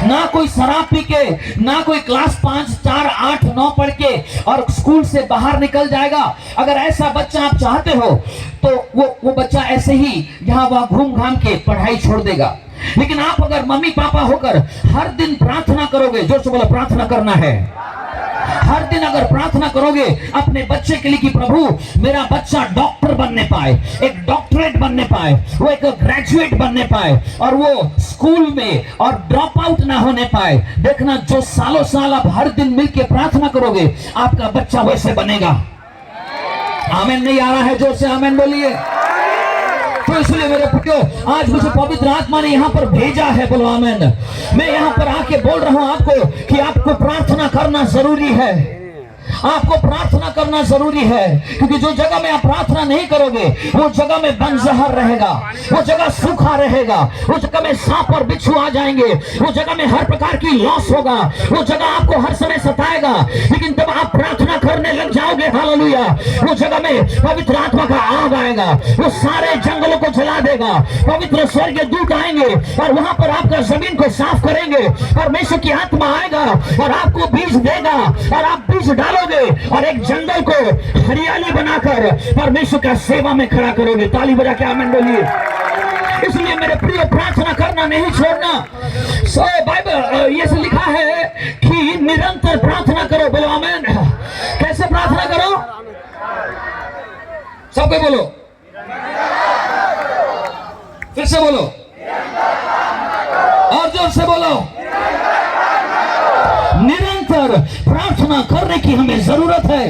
ना कोई शराब पी के, ना कोई क्लास 5, 4, 8, 9 पढ़ के और स्कूल से बाहर निकल जाएगा। अगर ऐसा बच्चा आप चाहते हो तो वो बच्चा ऐसे ही यहाँ वहां घूम घाम के पढ़ाई छोड़ देगा। लेकिन आप अगर मम्मी पापा होकर हर दिन प्रार्थना करोगे, जोर से बोलो प्रार्थना करना है, हर दिन अगर प्रार्थना करोगे अपने बच्चे के लिए कि प्रभु मेरा बच्चा डॉक्टर बनने पाए, एक डॉक्टरेट बनने पाए, वो एक ग्रेजुएट बनने पाए और वो स्कूल में और ड्रॉप आउट ना होने पाए, देखना जो सालों साल आप हर दिन मिलकर प्रार्थना करोगे आपका बच्चा वैसे बनेगा। आमीन नहीं आ रहा है? जोर से आमीन बोलिए। तो इसलिए मेरे प्रियो, आज मुझे पवित्र आत्मा ने यहाँ पर भेजा है, बोलो आमीन। मैं यहाँ पर आके बोल रहा हूँ आपको कि आपको प्रार्थना करना जरूरी है, आपको प्रार्थना करना जरूरी है, क्योंकि जो जगह में आप प्रार्थना नहीं करोगे वो जगह में बंजहर रहेगा, वो जगह सूखा रहेगा, वो जगह में सांप और बिच्छू आ जाएंगे, वो जगह में हर प्रकार की लॉस होगा, वो जगह आपको हर समय सताएगा। लेकिन तब आप प्रार्थना करने लग जाओगे, हालेलुया, वो जगह में पवित्र आत्मा का आग आएगा, वो सारे जंगलों को जला देगा, पवित्र स्वर्गीय दूत आएंगे और वहां पर आपका जमीन को साफ करेंगे। परमेश्वर की आत्मा आएगा और आपको बीज देगा और आप बीज डालोगे और एक जंगल को हरियाली बनाकर परमेश्वर का सेवा में खड़ा करोगे। ताली बजा के आमीन बोलिए। इसलिए मेरे प्रिय, प्रार्थना करना नहीं छोड़ना। सो बाइबल ये से लिखा है कि निरंतर प्रार्थना करो, बोलो आमीन। कैसे प्रार्थना करो? सबके बोलो, फिर से बोलो और जोर से बोलो। निरंतर प्रार्थना करने की हमें जरूरत है।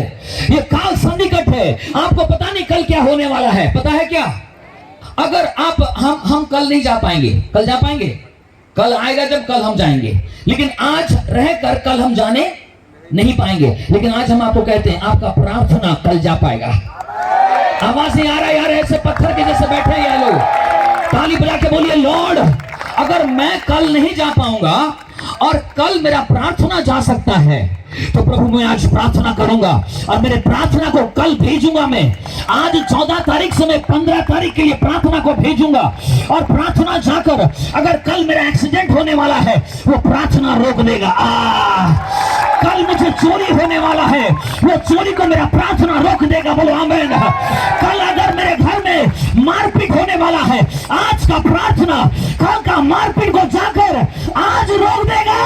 ये काल सन्निकट है, आपको पता नहीं कल क्या होने वाला है। पता है क्या? अगर आप हम कल नहीं जा पाएंगे, कल जा पाएंगे? कल आएगा जब कल हम जाएंगे, लेकिन आज रहकर कल हम जाने नहीं पाएंगे। लेकिन आज हम आपको कहते हैं आपका प्रार्थना कल जा पाएगा। आवाज नहीं आ रहा यार? ऐसे पत्थर के जैसे बैठे हैं ये लोग। ताली बजा के बोलिए, लॉर्ड अगर मैं कल नहीं जा पाऊंगा और कल मेरा प्रार्थना जा सकता है, तो प्रभु मैं आज प्रार्थना करूंगा और मेरे प्रार्थना को कल भेजूंगा। मैं आज 14 तारीख से मैं 15 तारीख के लिए प्रार्थना को भेजूंगा और प्रार्थना जाकर अगर कल मेरा एक्सीडेंट होने वाला है वो प्रार्थना रोक देगा। कल मुझे चोरी होने वाला है, वो चोरी को मेरा प्रार्थना रोक देगा, बोलो आमीन। कल अगर मेरे घर में मारपीट होने वाला है, आज का प्रार्थना कल का मारपीट को जाकर आज रोक देगा।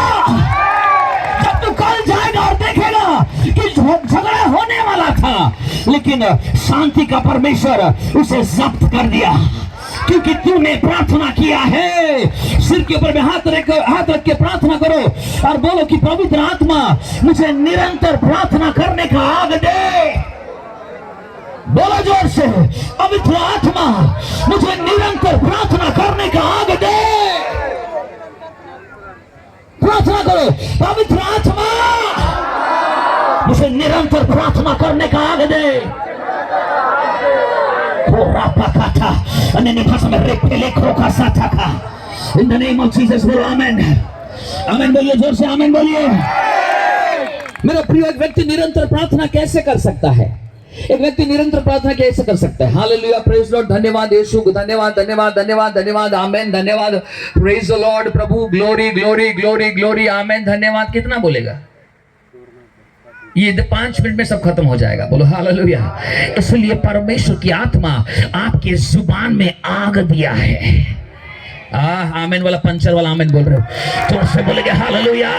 जब तू कल जाएगा और देखेगा कि झगड़ा होने वाला था, लेकिन शांति का परमेश्वर उसे जब्त कर दिया, क्योंकि तूने प्रार्थना किया है। सिर के ऊपर में हाथ रख के प्रार्थना करो और बोलो कि पवित्र आत्मा मुझे निरंतर प्रार्थना करने का आग दे। बोलो जोर से, पवित्र आत्मा मुझे निरंतर प्रार्थना करने का आग दे। प्रार्थना करो, पवित्र आत्मा मुझे निरंतर प्रार्थना करने का आग दे। In the name of Jesus, बोलो आमीन। आमीन बोलिए, जोर से आमीन बोलिए। मेरा प्रिय, एक व्यक्ति निरंतर प्रार्थना कैसे कर सकता है? एक व्यक्ति निरंतर प्रार्थना कैसे कर सकता है? Hallelujah, praise Lord. धन्यवाद यीशु, धन्यवाद धन्यवाद धन्यवाद धन्यवाद, आमीन, धन्यवाद, praise the Lord. Prabhu glory glory glory glory, आमीन, धन्यवाद। कितना बोलेगा? ये 5 मिनट में सब खत्म हो जाएगा, बोलो हालेलुया। इसलिए परमेश्वर की आत्मा आपके जुबान में आग दिया है। आमीन वाला, पंचर वाला आमीन बोल रहे हो तो से बोलेंगे हालेलुया।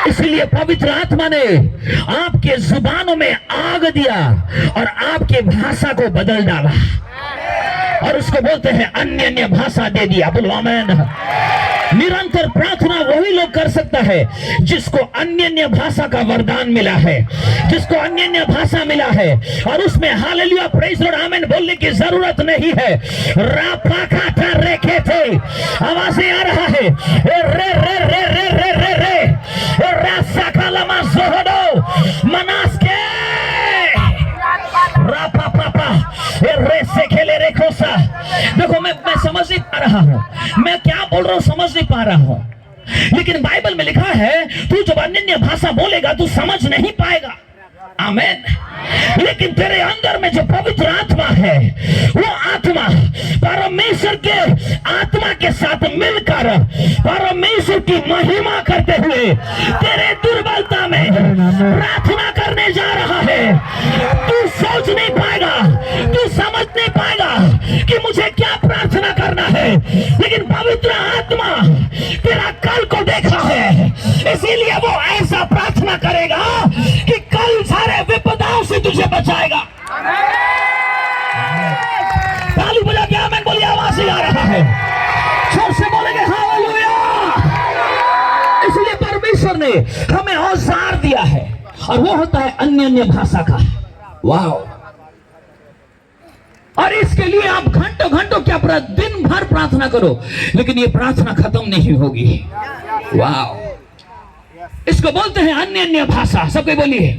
इसलिए पवित्र आत्मा ने आपके जुबानों में आग दिया और आपके भाषा को बदल डाला, और उसको बोलते हैं अन्य अन्य भाषा दे दिया, बोलो आमीन। निरंतर प्रार्थना वही लोग कर सकता है जिसको अन्य अन्य भाषा का वरदान मिला है, जिसको अन्य अन्य भाषा मिला है, और उसमें हालेलुया, प्रेज लॉर्ड, आमीन बोलने की जरूरत नहीं है। रापाकाता रेखे थे, आवाज नहीं आ रहा है? रे रे रे रे रे रे रे रासा कालामा जोहदो मनास के रापा पापा रे से खेले रे खोसा। देखो मैं समझ नहीं पा रहा हूँ, मैं क्या बोल रहा हूँ समझ नहीं पा रहा हूँ, लेकिन बाइबल में लिखा है तू जब अन्य भाषा बोलेगा तू समझ नहीं पाएगा, आमीन। लेकिन तेरे अंदर में जो पवित्र आत्मा है, वो आत्मा परमेश्वर के आत्मा के साथ मिलकर परमेश्वर की महिमा करते हुए तेरे दुर्बलता में प्रार्थना करने जा रहा है। तू सोच नहीं पाएगा, तू समझ नहीं पाएगा कि मुझे क्या प्रार्थना करना है, लेकिन पवित्र आत्मा तेरा कल को देखा है, इसीलिए वो ऐसा प्रार्थना प्रार्थना करेगा कि कल सारे विपदाओं से तुझे बचाएगा। ताली बजा के आमीन बोलिए, आवाज ही आ रहा है, जोर से बोलेंगे हालेलुया। इसलिए परमेश्वर ने हमें औजार दिया है और वो होता है अन्य अन्य भाषा का। वाह! और इसके लिए आप घंटों घंटों क्या दिन भर प्रार्थना करो, लेकिन ये प्रार्थना खत्म नहीं होगी। वाह! इसको बोलते हैं अन्य अन्य भाषा। सबके बोलिए,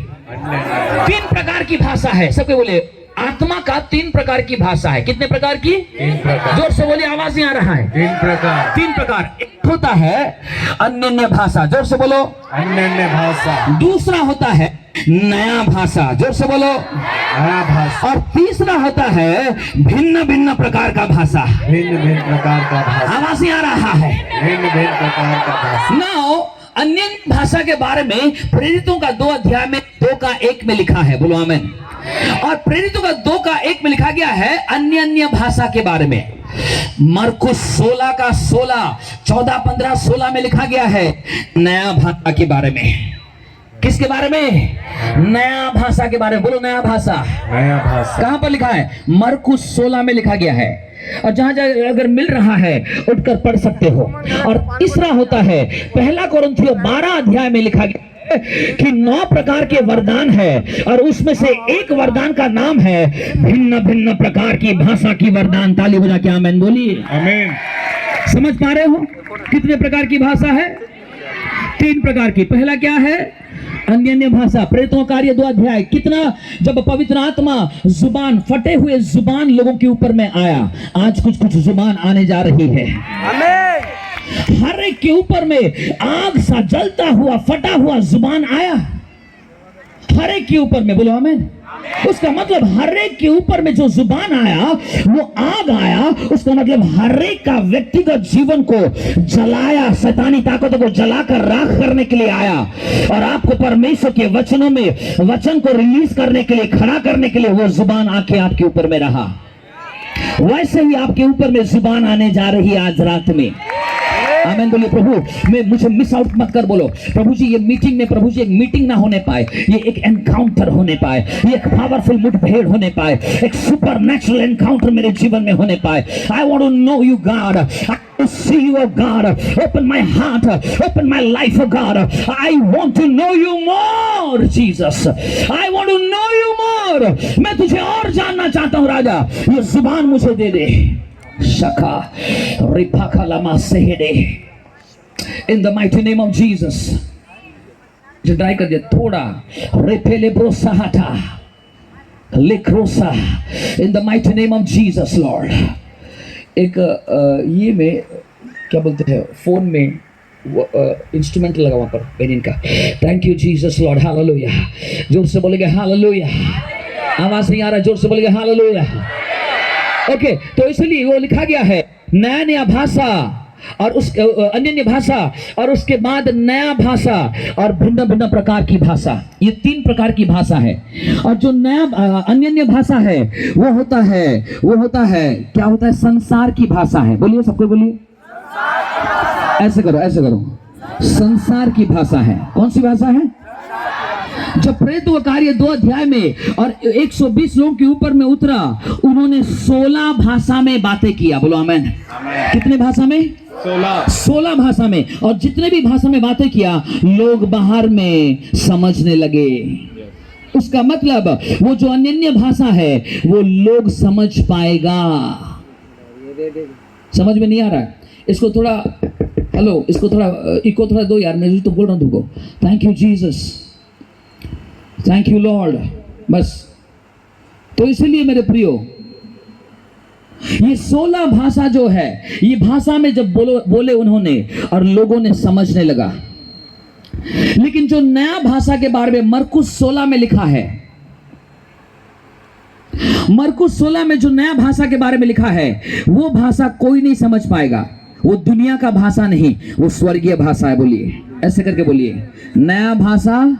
3 प्रकार की भाषा है। सबके बोलिए, आत्मा का 3 प्रकार की भाषा है। कितने प्रकार की? 3 प्रकार। जोर से बोलिए, आवाज नहीं आ रहा है। 3 प्रकार। 3 प्रकार। एक होता है अन्य अन्य भाषा, जोर से बोलो, अन्य अन्य भाषा। दूसरा होता है नया भाषा, जोर से बोलो, नया भाषा। और तीसरा होता है भिन्न भिन्न प्रकार का भाषा। भिन्न भिन्न प्रकार का भाषा। आवाज नहीं आ रहा है। भिन्न भिन्न प्रकार का भाषा। नाउ अन्य भाषा के बारे में प्रेरितों का 2 अध्याय में 2 का 1 में लिखा है। बोलो आमीन। और प्रेरितों का 2 का 1 में लिखा गया है अन्य अन्य भाषा के बारे में। मरकुस 16 का 16, 14, 15, 16 में लिखा गया है नया भाषा के बारे में। किसके बारे में? नया भाषा के बारे में। बोलो नया भाषा। नया भाषा। कहां पर लिखा है? मरकुस 16 में लिखा गया है। और जहां जहां अगर मिल रहा है उठकर पढ़ सकते हो। और तीसरा होता है 1 कोरिन्थियों 12 अध्याय में लिखा गया कि 9 प्रकार के वरदान है और उसमें से एक वरदान का नाम है भिन्न भिन्न प्रकार की भाषा की वरदान। ताली बजा के आमीन बोलिए। आमीन। समझ पा रहे हो कितने प्रकार की भाषा है? 3 प्रकार की। पहला क्या है? अन्य अन्य भाषा। प्रेरितों का कार्य 2 अध्याय। कितना जब पवित्र आत्मा जुबान, फटे हुए जुबान लोगों के ऊपर में आया, आज कुछ कुछ जुबान आने जा रही है। हर एक के ऊपर में आग सा जलता हुआ फटा हुआ जुबान आया, हर एक के ऊपर में। बोलो आमीन। उसका मतलब हर एक के ऊपर में जो जुबान आया वो आग आया। उसका मतलब हर एक का व्यक्तिगत जीवन को जलाया, शैतानी ताकतों को जलाकर राख करने के लिए आया और आपको परमेश्वर के वचनों में वचन को रिलीज करने के लिए, खड़ा करने के लिए वो जुबान आके आपके ऊपर में रहा। वैसे ही आपके ऊपर में जुबान आने जा रही है आज रात में। आमीन बोलिए। प्रभु मैं मुझे मिस आउट मत कर। बोलो प्रभु जी ये मीटिंग में, प्रभु जी एक मीटिंग ना होने पाए, ये एक एनकाउंटर होने पाए, ये एक पावरफुल मुठभेड़ होने पाए, एक सुपरनैचुरल एनकाउंटर मेरे जीवन में होने पाए। I want to know you God, I to see you, oh God. Open my heart, open my life, oh God. I want to know you more, Jesus. I want to know you more. मैं तुझे और जानना चाहता हूँ राजा। ये जुबान मुझे दे दे। शका रिफाका लमा सेहेडे। In the mighty name of Jesus. जो ट्राई कर दिया थोड़ा। रेपेले ब्रोसा हटा। लिक्रोसा। In the mighty name of Jesus, Lord. एक ये में क्या बोलते हैं फोन में इंस्ट्रूमेंट लगा वहाँ पर बेनिन का। Thank you Jesus Lord, hallelujah. जोर से बोलेंगे हालेलुया। आवाज नहीं आ रहा, जोर से बोलेंगे हालेलुया। ओके, तो इसलिए वो लिखा गया है नया नया भाषा और उस अन्य अन्य भाषा और उसके बाद नया भाषा और भिन्न भिन्न प्रकार की भाषा। ये 3 प्रकार की भाषा है। और जो नया अन्य अन्य भाषा है वो होता है क्या होता है? संसार की भाषा है। बोलिए सबको, बोलिए ऐसे करो, ऐसे करो। संसार की भाषा है। कौन सी भाषा है? जब प्रेरितों का कार्य 2 अध्याय में और 120 लोगों के ऊपर में उतरा, उन्होंने 16 भाषा में बातें किया। बोलो आमीन। कितने भाषा में? 16 भाषा में। और जितने भी भाषा में बातें किया लोग बाहर में समझने लगे। उसका मतलब वो जो अन्य भाषा है वो लोग समझ पाएगा। समझ में नहीं आ रहा है? इसको थोड़ा हेलो, इसको थोड़ा इको थोड़ा दो यार, मैं तो बोल रहा हूँ तुमको। Thank you Jesus, thank you Lord. बस तो इसलिए मेरे प्रियो ये 16 भाषा जो है, ये भाषा में जब बोले उन्होंने और लोगों ने समझने लगा। लेकिन जो नया भाषा के बारे में मरकुस 16 में लिखा है, मरकुस 16 में जो नया भाषा के बारे में लिखा है वो भाषा कोई नहीं समझ पाएगा। वो दुनिया का भाषा नहीं, वो स्वर्गीय भाषा है। बोलिए ऐसे करके बोलिए, नया भाषा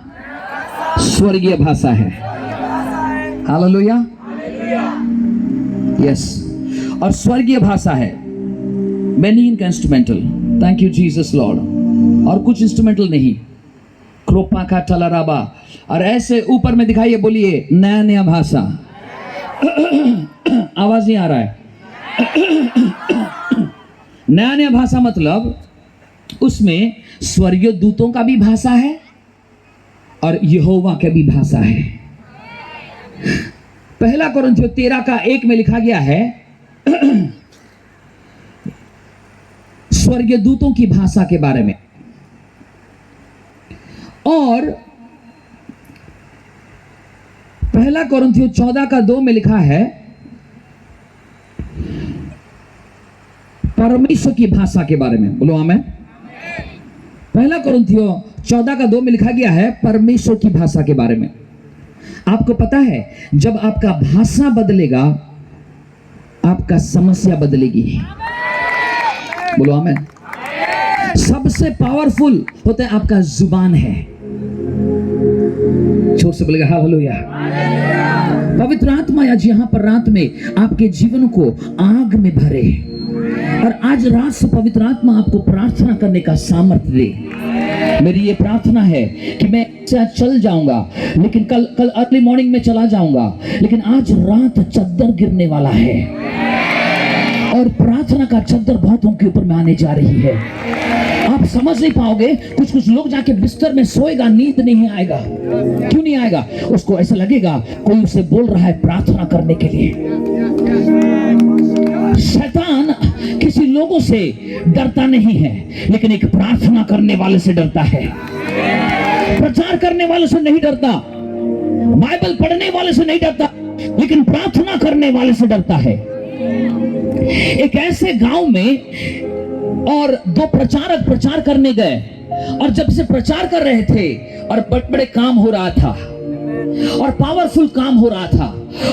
स्वर्गीय भाषा है। Hallelujah, yes. और स्वर्गीय भाषा है, बेनिन का instrumental. Thank you Jesus Lord. और कुछ इंस्ट्रूमेंटल नहीं, क्रोपा का टलराबा। और ऐसे ऊपर में दिखाइए, बोलिए नया नया भाषा। आवाज नहीं आ रहा है। नया नया भाषा मतलब उसमें स्वर्गीय दूतों का भी भाषा है और यहोवा का भी भाषा है। पहला कोरिन्थियों 13:1 में लिखा गया है स्वर्गीय दूतों की भाषा के बारे में। और पहला कोरिन्थियों 14:2 में लिखा है परमेश्वर की भाषा के बारे में। बोलो आमेन। पहला कोरिन्थियों 14:2 में लिखा गया है परमेश्वर की भाषा के बारे में। आपको पता है जब आपका भाषा बदलेगा आपका समस्या बदलेगी। बोलो आमेन। सबसे पावरफुल होता है आपका जुबान है। जोर से बोलेगा हालेलुया। पवित्र आत्मा आज यहाँ पर रात में आपके जीवन को आग में भरे और आज रात से पवित्र आत्मा आपको प्रार्थना करने का सामर्थ्य दे। मेरी ये प्रार्थना है कि मैं चल जाऊंगा, लेकिन कल अर्ली मॉर्निंग में चला जाऊंगा, लेकिन आज रात चद्दर गिरने वाला है और प्रार्थना का चद्दर बहुतों के ऊपर में आने जा रही है। आप समझ नहीं पाओगे। कुछ लोग जाके बिस्तर में सोएगा, नींद नहीं आएगा। क्यों नहीं आएगा? उसको ऐसा लगेगा कोई उसे बोल रहा है प्रार्थना करने के लिए। शैतान किसी लोगों से डरता नहीं है, लेकिन एक प्रार्थना करने वाले से डरता है। प्रचार करने वाले से नहीं डरता, बाइबल पढ़ने वाले से नहीं डरता, लेकिन प्रार्थना करने वाले से डरता है। एक ऐसे गांव में और दो प्रचारक प्रचार करने गए और जब से प्रचार कर रहे थे और बड़े बड़े काम हो रहा था और पावरफुल काम हो रहा था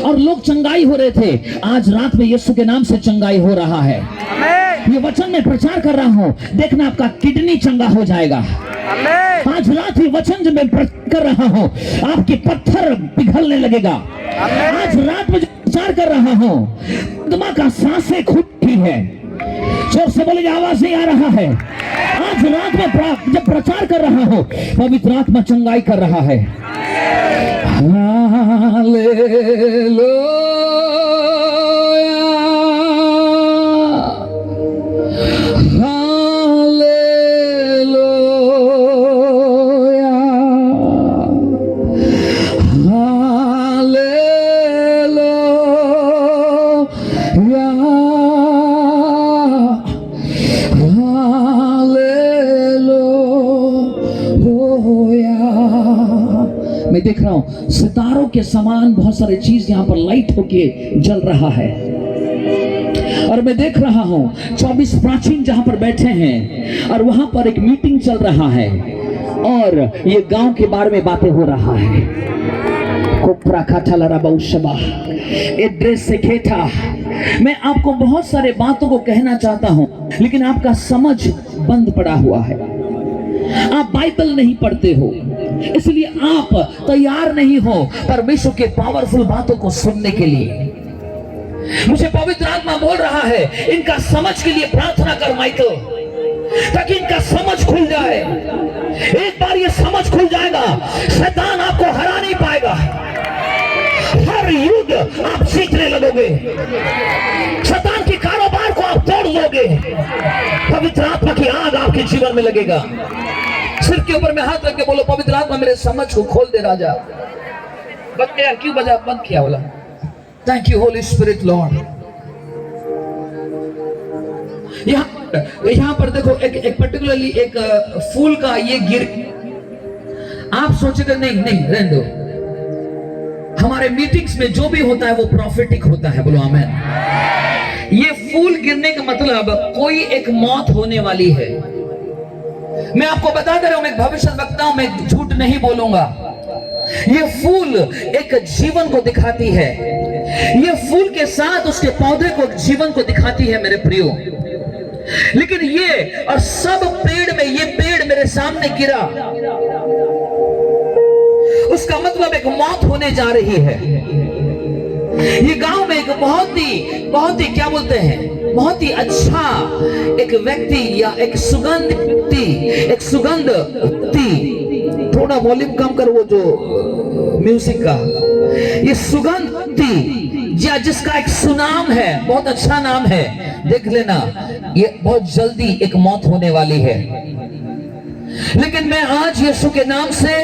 और लोग चंगाई हो रहे थे। आज रात में यीशु के नाम से चंगाई हो रहा है। ये वचन में प्रचार कर रहा हूं, देखना आपका किडनी चंगा हो जाएगा। आज रात ये वचन जब मैं प्रचार कर रहा हूं आपके पत्थर पिघलने लगेगा। आज रात में जो प्रचार कर रहा हूं आत्मा का सांसें खुलती है। जोर से बोले, आवाज नहीं आ रहा है। आज रात में जब प्रचार कर रहा हूं पवित्र आत्मा चंगाई कर रहा है। हालेलुया, मैं देख रहा हूं सितारों के समान बहुत सारे चीज यहाँ पर लाइट होके जल रहा है और मैं देख रहा हूं 24 प्राचीन जहां पर बैठे हैं और वहां पर एक मीटिंग चल रहा है और ये गांव के बारे में बातें हो रहा है। एड्रेस से खेता। मैं आपको बहुत सारे बातों को कहना चाहता हूं, लेकिन आपका समझ बंद पड़ा हुआ है। आप बाइबल नहीं पढ़ते हो, इसलिए आप तैयार नहीं हो परमेश्वर के पावरफुल बातों को सुनने के लिए। मुझे पवित्र आत्मा बोल रहा है इनका समझ के लिए प्रार्थना कर माइकल, ताकि इनका समझ खुल जाए। एक बार ये समझ खुल जाएगा शैतान आपको हरा नहीं पाएगा। हर युद्ध आप सीखने लगोगे, शैतान के कारोबार को आप तोड़ दोगे। पवित्र आत्मा की आग आपके जीवन में लगेगा। सिर के ऊपर में हाथ रख के बोलो, पवित्र आत्मा मेरे समझ को खोल दे राजा। बंद किया क्यों? बजा बंद किया बोला। Thank you holy spirit Lord. यहाँ पर देखो एक पर्टिकुलरली एक फूल का ये गिर, आप सोचेंगे नहीं रहने दो। हमारे मीटिंग्स में जो भी होता है वो प्रॉफिटिक होता है। बोलो आमेन। ये फूल गिरने का मतलब कोई एक मौत होने वाली है। मैं आपको बता दे रहा हूं, मैं भविष्यवक्ता हूं, मैं झूठ नहीं बोलूंगा। ये फूल एक जीवन को दिखाती है, ये फूल के साथ उसके पौधे को जीवन को दिखाती है मेरे प्रियो। लेकिन ये और सब पेड़ में ये पेड़ मेरे सामने गिरा, उसका मतलब एक मौत होने जा रही है। ये गांव में एक बहुत ही क्या बोलते हैं, बहुत ही अच्छा एक व्यक्ति या एक सुगंध व्यक्ति थोड़ा वॉल्यूम कम कर वो जो म्यूजिक का। ये सुगंधी जिसका एक सुनाम है, बहुत अच्छा नाम है, देख लेना, ये बहुत जल्दी एक मौत होने वाली है। लेकिन मैं आज यीशु के नाम से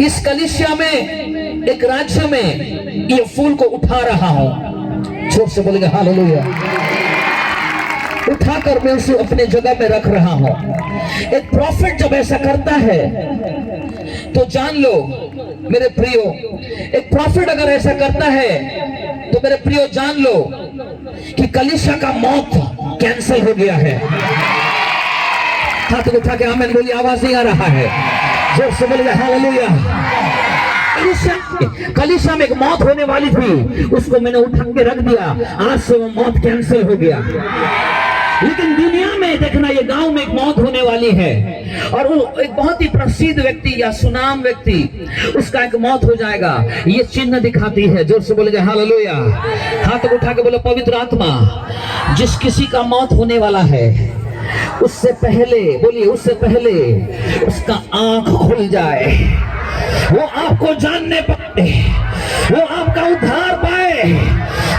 इस कलीसिया में, एक राज्य में ये फूल को उठा रहा हूं। जोर से बोलेंगे हालेलुया। उठाकर मैं उसे अपने जगह में रख रहा हूं। एक प्रॉफिट जब ऐसा करता है तो जान लो मेरे प्रियो, एक प्रॉफिट अगर ऐसा करता है तो मेरे प्रियो जान लो कि कलीसिया का मौत कैंसिल हो गया है। हाथ उठा के आमीन बोलिए, आवाज नहीं आ रहा है, जोर से बोलिए हालेलुया। कलीसिया में एक मौत होने वाली थी, उसको मैंने उठा के रख दिया, आज से वो मौत कैंसिल हो गया। लेकिन दुनिया में देखना, ये गांव में एक मौत होने वाली है और वो एक बहुत ही प्रसिद्ध व्यक्ति या सुनाम व्यक्ति, उसका एक मौत हो जाएगा। ये चिन्ह दिखाती है। जोर से बोलेंगे हालेलुया। हाथ उठा के बोलो, पवित्र आत्मा जिस किसी का मौत होने वाला है उससे पहले, बोलिए उससे पहले उसका आंख खुल जाए, वो आपको जानने पाए, वो आपका उद्धार पाए।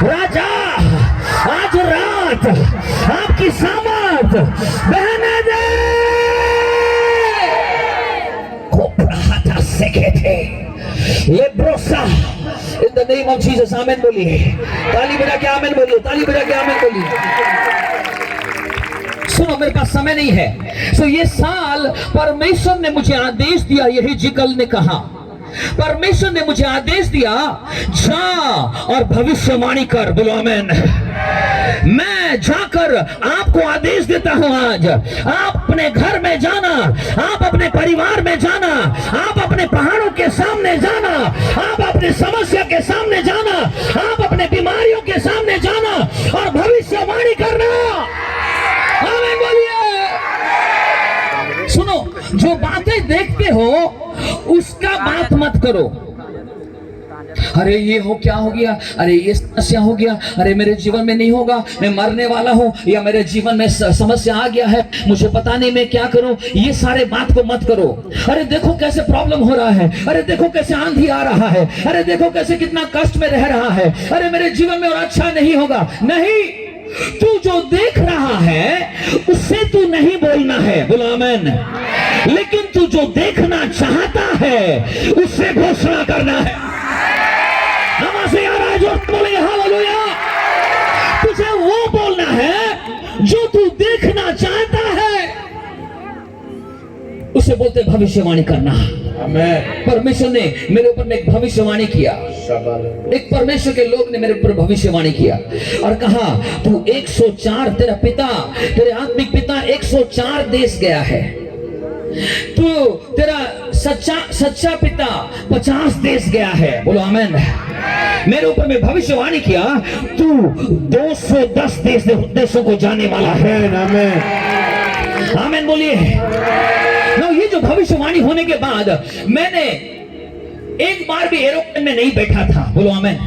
राजा आज रात आपकी सामर्थ बहने दे। ये ब्रोसा in the name of Jesus, आमीन बोलिए। ताली बजा के आमीन बोलिए, ताली बजा के आमीन बोलिए। सुनो, मेरे पास समय नहीं है। सो ये साल परमेश्वर ने मुझे आदेश दिया, यही जिकल ने कहा, परमेश्वर ने मुझे आदेश दिया, जा और भविष्यवाणी कर। बोलो आमीन। मैं जाकर आपको आदेश देता हूं, आज आप अपने घर में जाना, आप अपने परिवार में जाना, आप अपने पहाड़ों के सामने जाना, आप अपने समस्या के सामने जाना, आप अपने बीमारियों के सामने जाना और भविष्यवाणी करना। आमीन बोलिए। सुनो, जो बातें देखते हो उसका बात मत करो। अरे ये हो, क्या हो गया, अरे ये समस्या हो गया, अरे मेरे जीवन में नहीं होगा, मैं मरने वाला हूँ, या मेरे जीवन में समस्या आ गया है, मुझे पता नहीं मैं क्या करूं, ये सारे बात को मत करो। अरे देखो कैसे प्रॉब्लम हो रहा है, अरे देखो कैसे आंधी आ रहा है, अरे देखो कैसे कितना कष्ट में रह रहा है, अरे मेरे जीवन में और अच्छा नहीं होगा। नहीं, तू जो देख रहा है उससे तू नहीं बोलना है। बोलो आमीन। लेकिन तू जो देखना चाहता है उससे घोषणा करना है। नमाज़े आ रहा है, जो बोले हालेलुया। तुझे वो बोलना है जो तू देखना चाहता है, उसे बोलते भविष्यवाणी करना। आमीन। परमेश्वर ने मेरे ऊपर में एक भविष्यवाणी किया, एक परमेश्वर के लोग ने मेरे ऊपर भविष्यवाणी किया और कहा, तू 104, तेरा पिता, तेरे आत्मिक पिता 104 देश गया है, तू तेरा सच्चा पिता 50 देश गया है। बोलो आमीन। मेरे ऊपर में भविष्यवाणी किया, तू 210 देशों को जाने वाला है। आमीन, आमीन बोलिए। ये जो भविष्यवाणी होने के बाद मैंने एक बार भी एरोप्लेन में नहीं बैठा था। बोलो आमीन।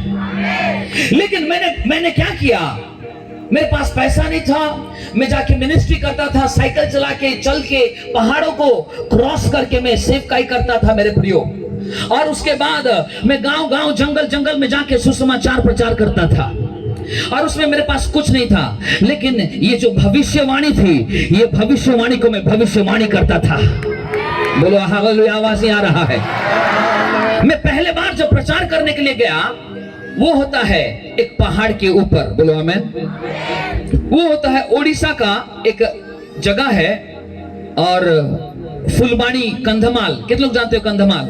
लेकिन मैंने क्या किया, मेरे पास पैसा नहीं था, मैं जाके मिनिस्ट्री करता था, साइकिल चला के, चल के, पहाड़ों को क्रॉस करके मैं सेवकाई करता था मेरे प्रियो। और उसके बाद मैं गांव जंगल में जाके सुसमाचार प्रचार करता था और उसमें मेरे पास कुछ नहीं था। लेकिन ये जो भविष्यवाणी थी, ये भविष्यवाणी को मैं भविष्यवाणी करता था। बोलो हालेलुया। आवाज नहीं आ रहा है। मैं पहले बार जब प्रचार करने के लिए गया, वो होता है एक पहाड़ के ऊपर। बोलो आमीन। वो होता है ओडिशा का एक जगह है, और फुलबाणी, कंधमाल। कितने लोग जानते हो कंधमाल?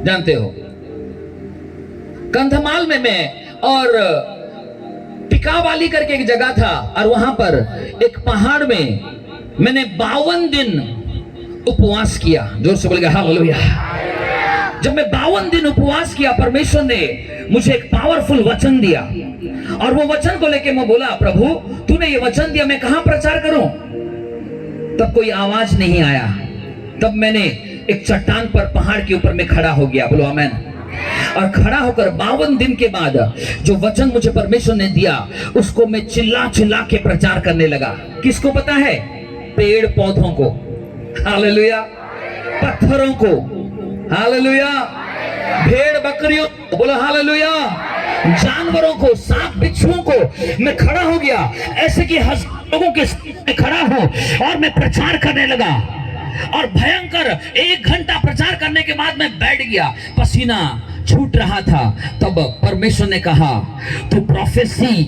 जानते हो? कंधमाल में मैं, और टिकावाली करके एक जगह था, और वहां पर एक पहाड़ में मैंने 52 दिन उपवास किया। जोर से बोलेगा हालेलुया। जब मैं 52 दिन उपवास किया, परमेश्वर ने मुझे एक पावरफुल वचन दिया, और वो वचन को लेके मैं बोला, प्रभु तूने ये वचन दिया, मैं कहां प्रचार करूं? तब कोई आवाज नहीं आया। तब मैंने एक चट्टान पर, पहाड़ के ऊपर में खड़ा हो गया। बोलो आमीन। और खड़ा होकर 52 दिन के बाद जो वचन मुझे परमेश्वर ने दिया, उसको मैं चिल्ला चिल्ला के प्रचार करने लगा। किसको पता है? पेड़ पौधों को, हालेलुया, पत्थरों को, हालेलुया, भेड़ बकरियों को, बोलो हालेलुया, जानवरों को, सांप बिच्छुओं को। मैं खड़ा हो गया ऐसे कि हजार लोगों के सामने खड़ा हूं और मैं प्रचार करने लगा और भयंकर 1 घंटा प्रचार करने के बाद मैं बैठ गया, पसीना छूट रहा था। तब परमेश्वर ने कहा तू प्रोफेसी,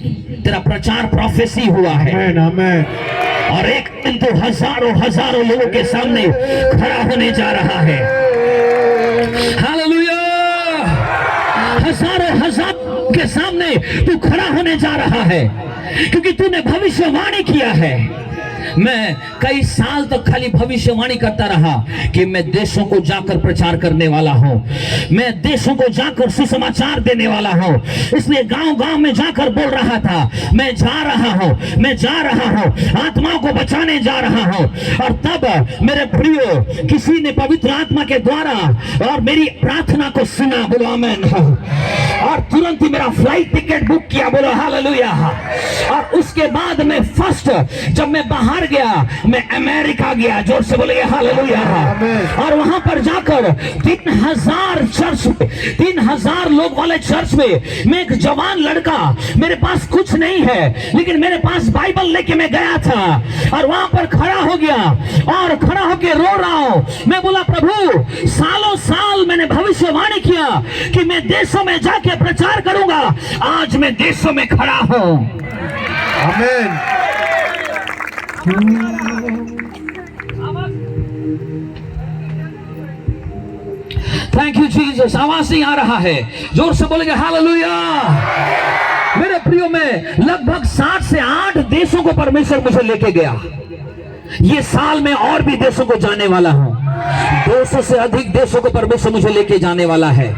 तेरा प्रचार प्रोफेसी हुआ है आमेन आमेन। और एक दिन तो हजारों लोगों के सामने खड़ा होने जा रहा है। हालेलुया, हजार के सामने तू खड़ा होने जा रहा है क्योंकि तूने भविष्यवाणी किया है। मैं कई साल तक खाली भविष्यवाणी करता रहा कि मैं देशों को जाकर प्रचार करने वाला हूं, मैं देशों को जाकर सुसमाचार देने वाला हूं। इसलिए गांव-गांव में जाकर बोल रहा था, मैं जा रहा हूं, आत्माओं को बचाने जा रहा हूं। और तब मेरे प्रियो, किसी ने पवित्र आत्मा के द्वारा और मेरी प्रार्थना को सुना, बोलो आमेन, और तुरंत ही मेरा फ्लाइट टिकट बुक किया, बोलो हालेलुया। और उसके बाद में फर्स्ट जब मैं बाहर गया, मैं अमेरिका गया, जोर से बोलिए हालेलुया। और वहां पर जाकर 3000 चर्च में, 3000 लोग वाले चर्च में, मैं एक जवान लड़का, मेरे पास कुछ नहीं है लेकिन मेरे पास बाइबल लेके मैं गया था और वहां पर खड़ा हो गया और खड़ा होके रो रहा हूं। मैं बोला प्रभु, सालों साल मैंने भविष्यवाणी किया कि मैं देशों में जाके प्रचार करूंगा, आज मैं देशों में खड़ा हूं। आमेन। Thank you Jesus. आवाज नहीं आ रहा है, जोर से बोलेंगे हालेलुया। मेरे प्रियो, में लगभग 7 से 8 देशों को परमेश्वर मुझे लेके गया। ये साल में और भी देशों को जाने वाला हूं, 200 से अधिक देशों को परमेश्वर मुझे लेके जाने वाला है।